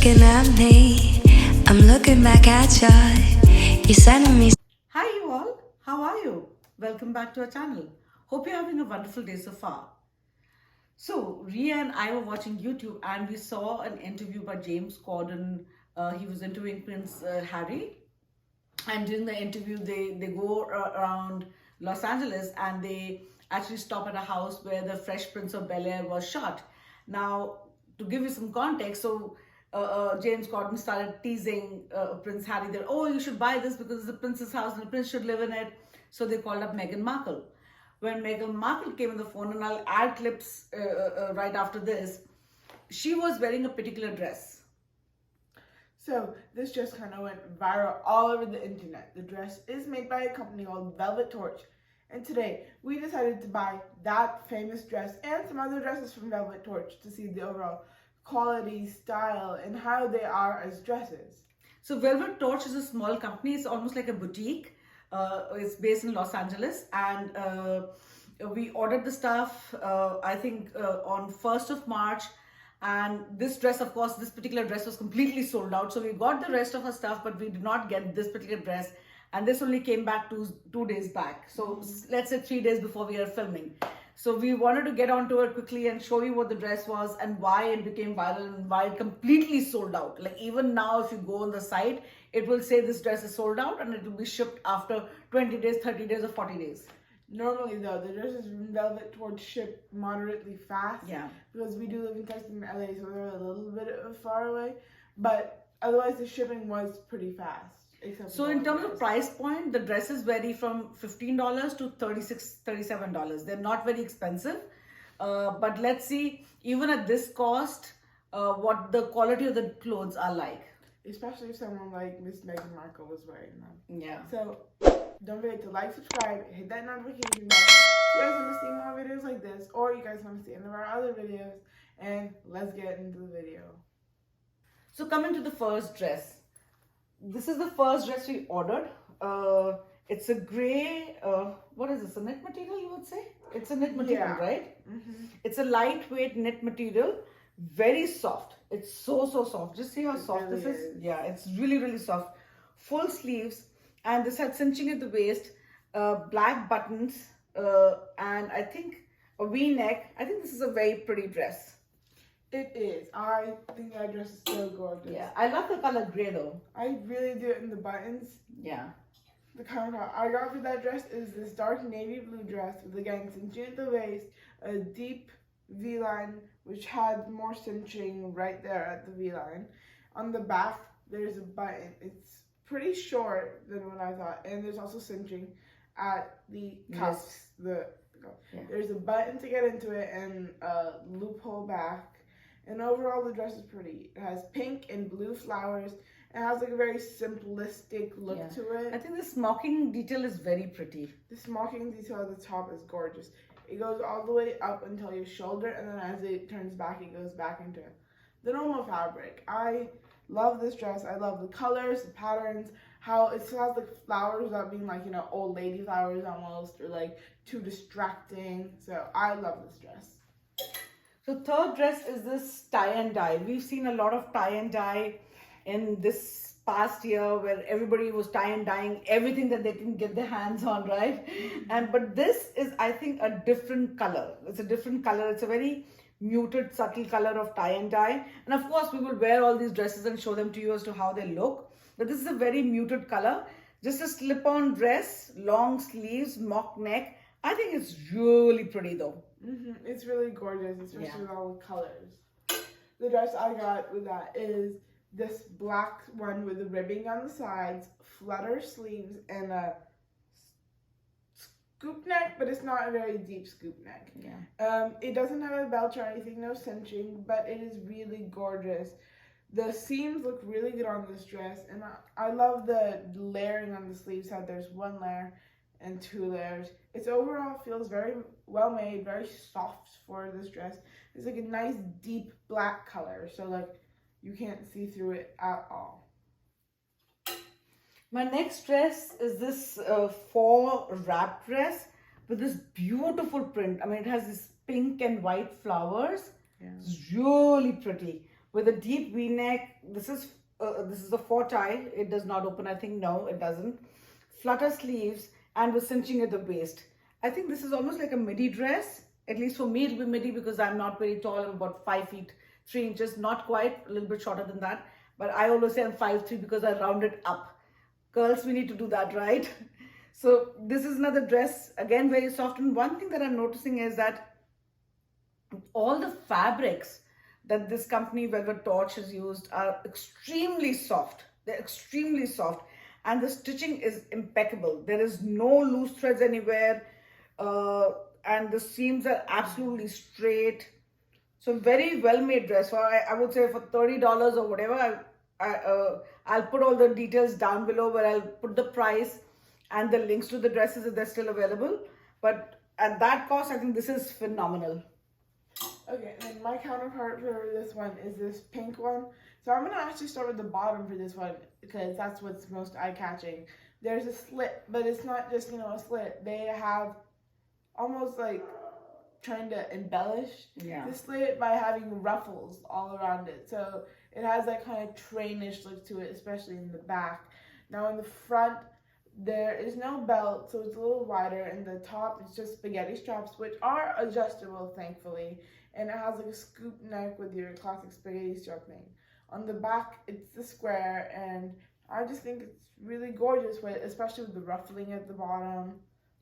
looking at me, I'm looking back at ya. You're sending me. Hi, you all. How are you? Welcome back to our channel. Hope you're having a wonderful day so far. So, Ria and I were watching YouTube and we saw an interview by James Corden. He was interviewing Prince Harry. And during the interview, they go around Los Angeles and they actually stop at a house where the Fresh Prince of Bel-Air was shot. Now, to give you some context, so James Corden started teasing Prince Harry that, oh, you should buy this because it's the prince's house and the prince should live in it. So they called up Meghan Markle. When Meghan Markle came on the phone, and I'll add clips right after this, she was wearing a particular dress. So this just kind of went viral all over the internet. The dress is made by a company called Velvet Torch. And today we decided to buy that famous dress and some other dresses from Velvet Torch to see the overall quality, style, and how they are as dresses. So Velvet Torch is a small company. It's almost like a boutique. It's based in Los Angeles, and we ordered the stuff, I think, on 1st of March. And this dress, of course, this particular dress was completely sold out. So we got the rest of our stuff, but we did not get this particular dress. And this only came back two days back. So let's say 3 days before we are filming. So we wanted to get onto it quickly and show you what the dress was and why it became viral and why it completely sold out. Like even now, if you go on the site, it will say this dress is sold out and it will be shipped after 20 days, 30 days or 40 days. Normally though, the dresses from Velvet Torch ship moderately fast. Yeah. Because we do live in Texas and LA, so they're a little bit far away. But otherwise the shipping was pretty fast. So in terms of price point, the dresses vary from $15 to $36, $37. They're not very expensive. But let's see, even at this cost, what the quality of the clothes are like. Especially if someone like Miss Meghan Markle was wearing them. Yeah. So don't forget to like, subscribe, hit that notification bell. If you guys want to see more videos like this, or you guys want to see any of our other videos, and let's get into the video. So coming to the first dress. This is the first dress we ordered. It's a gray, what is this, a knit material you would say? It's a knit material, right? Mm-hmm. It's a lightweight knit material, very soft. It's so soft. Just see how soft really this is. Yeah, it's really soft. Full sleeves, and this had cinching at the waist, black buttons, and I think a V-neck. I think this is a very pretty dress. It is. I think that dress is so gorgeous. Yeah, I love the color gray though. I really do it in the buttons. Yeah. The kind of I got for that dress is this dark navy blue dress with again cinching at the waist, a deep V-line which had more cinching right there at the V-line. On the back there's a button. It's pretty short than what I thought, and there's also cinching at the cuffs. There's a button to get into it and a loophole back. And overall, the dress is pretty. It has pink and blue flowers. It has like a very simplistic look to it. I think the smocking detail is very pretty. The smocking detail at the top is gorgeous. It goes all the way up until your shoulder, and then as it turns back, it goes back into the normal fabric. I love this dress. I love the colors, the patterns, how it still has the flowers without being like, you know, old lady flowers almost, or like too distracting. So I love this dress. So third dress is this tie and dye. We've seen a lot of tie and dye in this past year where everybody was tie and dyeing everything that they can get their hands on, right? But this is, I think, a different color. It's a different color. It's a very muted, subtle color of tie and dye. And of course, we will wear all these dresses and show them to you as to how they look. But this is a very muted color. Just a slip-on dress, long sleeves, mock neck. I think it's really pretty though. Mm-hmm. It's really gorgeous, especially with all the colors. The dress I got with that is this black one with the ribbing on the sides, flutter sleeves, and a scoop neck, but it's not a very deep scoop neck. Yeah. It doesn't have a belt or anything, no cinching, but it is really gorgeous. The seams look really good on this dress, and I love the layering on the sleeves, how there's one layer and 2 layers. It's overall feels very well made, very soft for this dress. It's like a nice deep black color, so like you can't see through it at all. My next dress is this fall wrap dress with this beautiful print. I mean, it has this pink and white flowers. Yeah. It's really pretty. with a deep V-neck. This is a 4-tie. It does not open. I think no, it doesn't. Flutter sleeves and with cinching at the waist. I think this is almost like a midi dress. At least for me, it'll be midi because I'm not very tall. I'm about 5 feet 3 inches, not quite, a little bit shorter than that. But I always say I'm 5'3" because I round it up. Girls, we need to do that, right? So this is another dress, again very soft. And one thing that I'm noticing is that all the fabrics that this company Velvet Torch has used are extremely soft. They're extremely soft, and the stitching is impeccable. There is no loose threads anywhere, and the seams are absolutely straight. So very well made dress. So I would say for $30 or whatever, I'll put all the details down below where I'll put the price and the links to the dresses if they're still available. But at that cost, I think this is phenomenal. Okay, and my counterpart for this one is this pink one. So I'm going to actually start with the bottom for this one because that's what's most eye-catching. There's a slit, but it's not just, a slit. They have almost like trying to embellish the slit by having ruffles all around it. So it has that kind of trainish look to it, especially in the back. Now in the front, there is no belt, so it's a little wider, and the top is just spaghetti straps, which are adjustable, thankfully, and it has like a scoop neck with your classic spaghetti strap thing. On the back, it's the square, and I just think it's really gorgeous, especially with the ruffling at the bottom.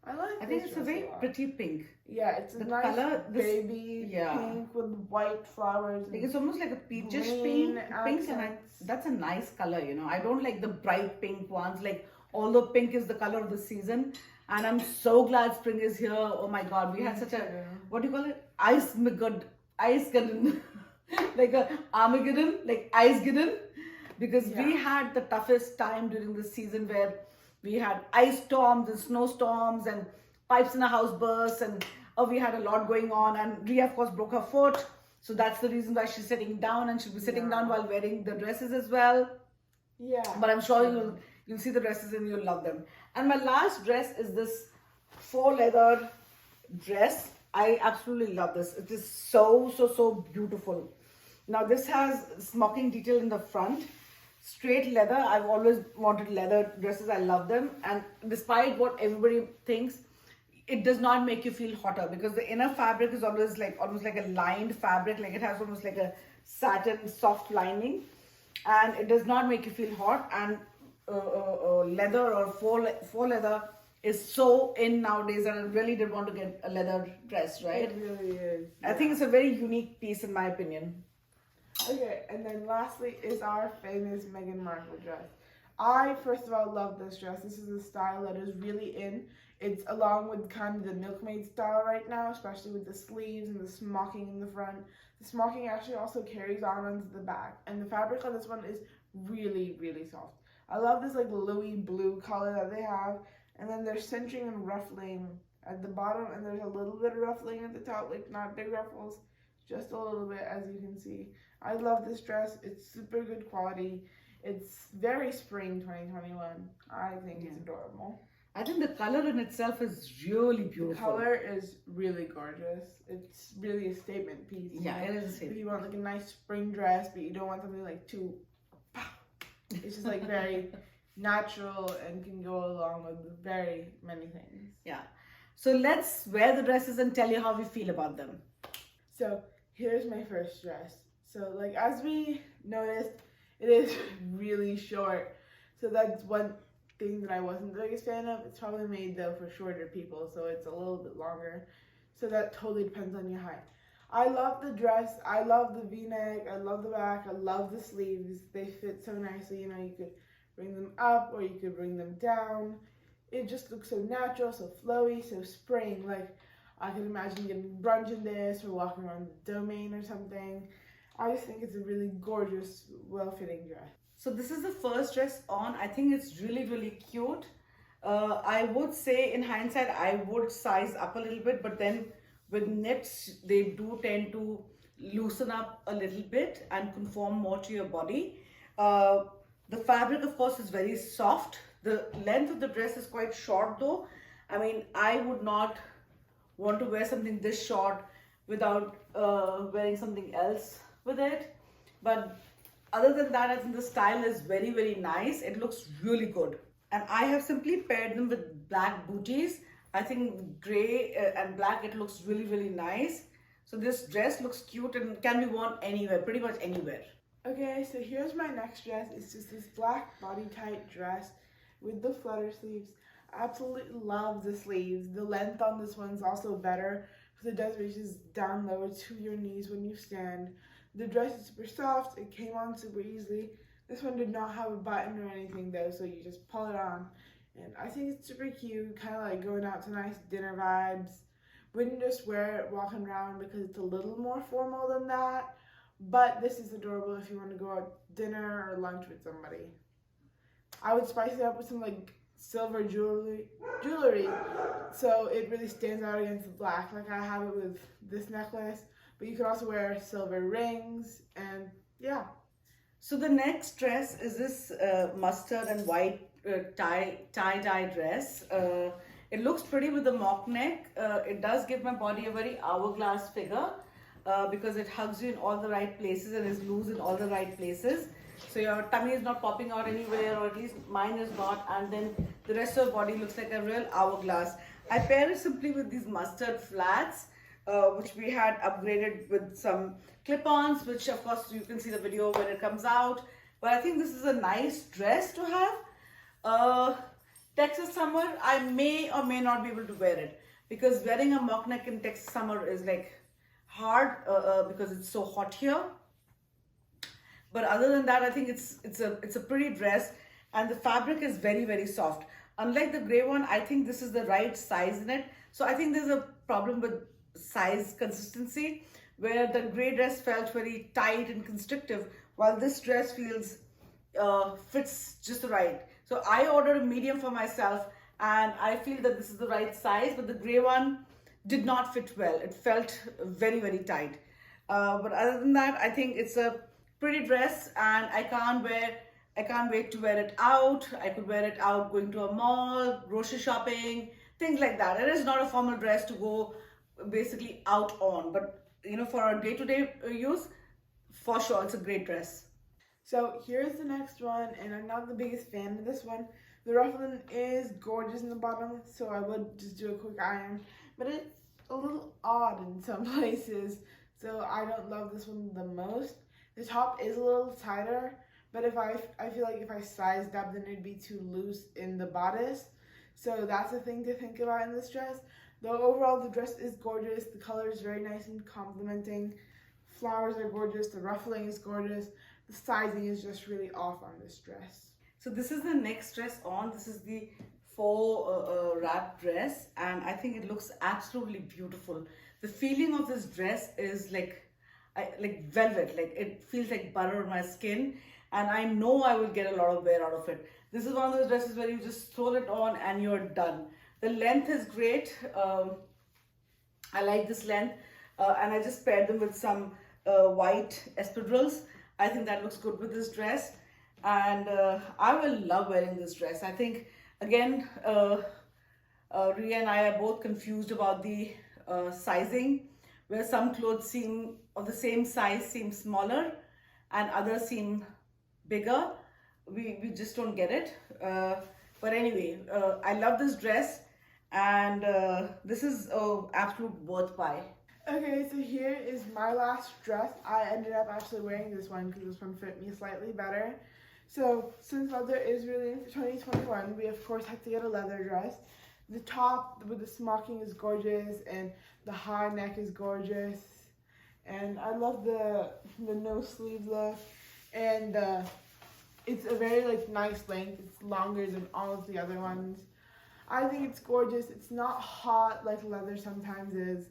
I think it's a very pretty pink. Yeah, it's a nice color, baby pink with white flowers. It's almost like a peachish pink, and that's a nice color, I don't like the bright pink ones, although pink is the color of the season. And I'm so glad spring is here. Oh my God, we had such a, what do you call it? Ice garden. Like a Armageddon, like Ice Garden. Because we had the toughest time during the season where we had ice storms and snowstorms and pipes in the house burst, and we had a lot going on. And Ria, of course, broke her foot. So that's the reason why she's sitting down, and she'll be sitting down while wearing the dresses as well. Yeah. But I'm sure you'll see the dresses and you'll love them. And my last dress is this faux leather dress. I absolutely love this. It is so beautiful. Now this has smocking detail in the front. Straight leather. I've always wanted leather dresses. I love them. And despite what everybody thinks, it does not make you feel hotter because the inner fabric is always almost like a lined fabric. Like it has almost like a satin soft lining, and it does not make you feel hot. And leather or faux leather is so in nowadays, and I really did want to get a leather dress, right? It really is. I think it's a very unique piece in my opinion. Okay, and then lastly is our famous Meghan Markle dress. I, first of all, love this dress. This is a style that is really in. It's along with kind of the milkmaid style right now, especially with the sleeves and the smocking in the front. The smocking actually also carries on onto the back, and the fabric on this one is really soft. I love this Louis blue color that they have, and then there's cinching and ruffling at the bottom, and there's a little bit of ruffling at the top, not big ruffles, just a little bit, as you can see. I love this dress. It's super good quality. It's very spring 2021. I think it's adorable. I think the color in itself is really beautiful. The color is really gorgeous. It's really a statement piece. Yeah, it is a statement. If you want a nice spring dress, but you don't want something too, it's just very natural and can go along with very many things. Yeah. So let's wear the dresses and tell you how we feel about them. So here's my first dress. So as we noticed, it is really short. So that's one thing that I wasn't the biggest fan of. It's probably made though for shorter people, so it's a little bit longer. So that totally depends on your height. I love the dress. I love the V-neck. I love the back. I love the sleeves. They fit so nicely. You could bring them up or you could bring them down. It just looks so natural, so flowy, so spring. I can imagine getting brunch in this or walking around the domain or something. I just think it's a really gorgeous, well-fitting dress. So this is the first dress on. I think it's really cute. I would say in hindsight, I would size up a little bit, but then with knits, they do tend to loosen up a little bit and conform more to your body. The fabric, of course, is very soft. The length of the dress is quite short though. I mean, I would not want to wear something this short without wearing something else with it. But other than that, I think the style is very, very nice. It looks really good. And I have simply paired them with black booties. I think gray and black, it looks really, really nice. So this dress looks cute and can be worn anywhere, pretty much anywhere. Okay, so here's my next dress. It's just this black body tight dress with the flutter sleeves. I absolutely love the sleeves. The length on this one's also better because it does reaches down lower to your knees when you stand. The dress is super soft. It came on super easily. This one did not have a button or anything though, so you just pull it on. And I think it's super cute, kind of like going out to nice dinner vibes. Wouldn't just wear it walking around because it's a little more formal than that. But this is adorable if you want to go out dinner or lunch with somebody. I would spice it up with some like silver jewelry, so it really stands out against the black. Like I have it with this necklace, but you could also wear silver rings and yeah. So the next dress is this mustard and white tie-dye dress. It looks pretty with the mock neck. It does give my body a very hourglass figure because it hugs you in all the right places and is loose in all the right places. So your tummy is not popping out anywhere, or at least mine is not, and then the rest of the body looks like a real hourglass. I pair it simply with these mustard flats, which we had upgraded with some clip-ons, which of course you can see the video when it comes out. But I think this is a nice dress to have. Texas summer, I may or may not be able to wear it because wearing a mock neck in Texas summer is like hard because it's so hot here. But other than that, I think it's a pretty dress, and the fabric is very, very soft. Unlike the gray one, I think this is the right size in it. So I think there's a problem with size consistency, where the gray dress felt very tight and constrictive, while this dress feels fits just right. So I ordered a medium for myself, and I feel that this is the right size, but the gray one did not fit well. It felt very, very tight. But other than that, I think it's a pretty dress, and I can't wait to wear it out. I could wear it out going to a mall, grocery shopping, things like that. It is not a formal dress to go basically out on, but you know, for our day-to-day use, for sure, it's a great dress. So here's the next one, and I'm not the biggest fan of this one. The ruffling is gorgeous in the bottom, so I would just do a quick iron, but it's a little odd in some places, so I don't love this one the most. The top is a little tighter, but I feel like if I sized up, then it'd be too loose in the bodice. So that's a thing to think about in this dress. Though overall the dress is gorgeous, the color is very nice and complimenting. Flowers are gorgeous, the ruffling is gorgeous. The sizing is just really off on this dress. So this is the next dress on. This is the faux wrap dress, and I think it looks absolutely beautiful. The feeling of this dress is like velvet, like it feels like butter on my skin, and I know I will get a lot of wear out of it. This is one of those dresses where you just throw it on and you're done. The length is great. I like this length, and I just paired them with some white espadrilles. I think that looks good with this dress, and I will love wearing this dress. I think again, Ria and I are both confused about the sizing, where some clothes seem of the same size seem smaller and others seem bigger. We just don't get it. But anyway, I love this dress, and this is an absolute worth buy. Okay, so here is my last dress. I ended up actually wearing this one because this one fit me slightly better. So since leather is really in for 2021, we of course have to get a leather dress. The top with the smocking is gorgeous, and the high neck is gorgeous, and I love the no sleeve look, and it's a very like nice length. It's longer than all of the other ones. I think it's gorgeous. It's not hot like leather sometimes is.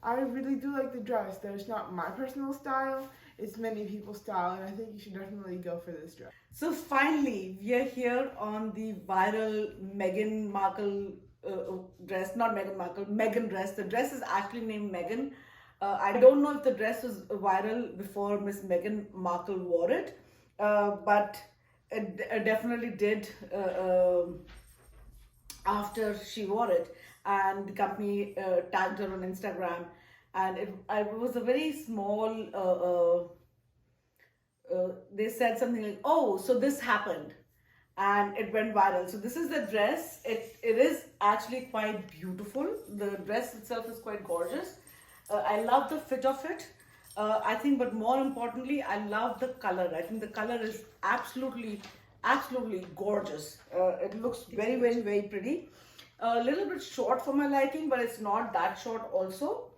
I really do like the dress, though it's not my personal style. It's many people's style, and I think you should definitely go for this dress. So finally, we are here on the viral Meghan Markle dress, not Meghan Markle, Meghan dress. The dress is actually named Meghan. I don't know if the dress was viral before Miss Meghan Markle wore it, but it definitely did after she wore it, and the company tagged her on Instagram, and it was a very small they said something like, "Oh, so this happened," and it went viral. So this is the dress. It is actually quite beautiful. The dress itself is quite gorgeous. I love the fit of it. I think, but more importantly, I love the color. I think the color is absolutely gorgeous. It looks very pretty. A little bit short for my liking, but it's not that short also.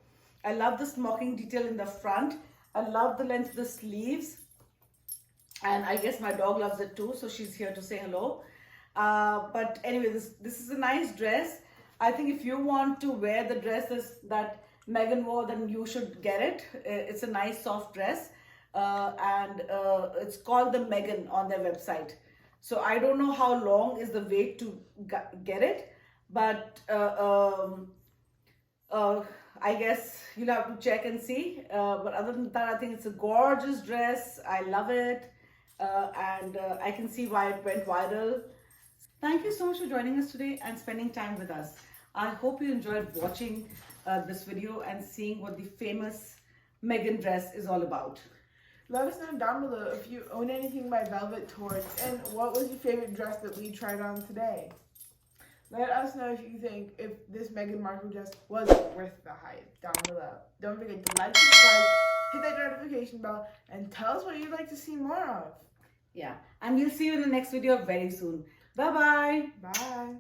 I love the smocking detail in the front. I love the length of the sleeves. And I guess my dog loves it too, so she's here to say hello. But anyway, this is a nice dress. I think if you want to wear the dress that Meghan wore, then you should get it. It's a nice soft dress, and it's called the Meghan on their website. So I don't know how long is the wait to get it, but I guess you'll have to check and see. But other than that, I think it's a gorgeous dress. I love it. And I can see why it went viral. Thank you so much for joining us today and spending time with us. I hope you enjoyed watching this video and seeing what the famous Meghan dress is all about. Let us know down below if you own anything by Velvet Torch and what was your favorite dress that we tried on today. Let us know if you think if this Meghan Markle dress was worth the hype down below. Don't forget to like, subscribe, hit that notification bell, and tell us what you'd like to see more of. Yeah, and we'll see you in the next video very soon. Bye-bye. Bye.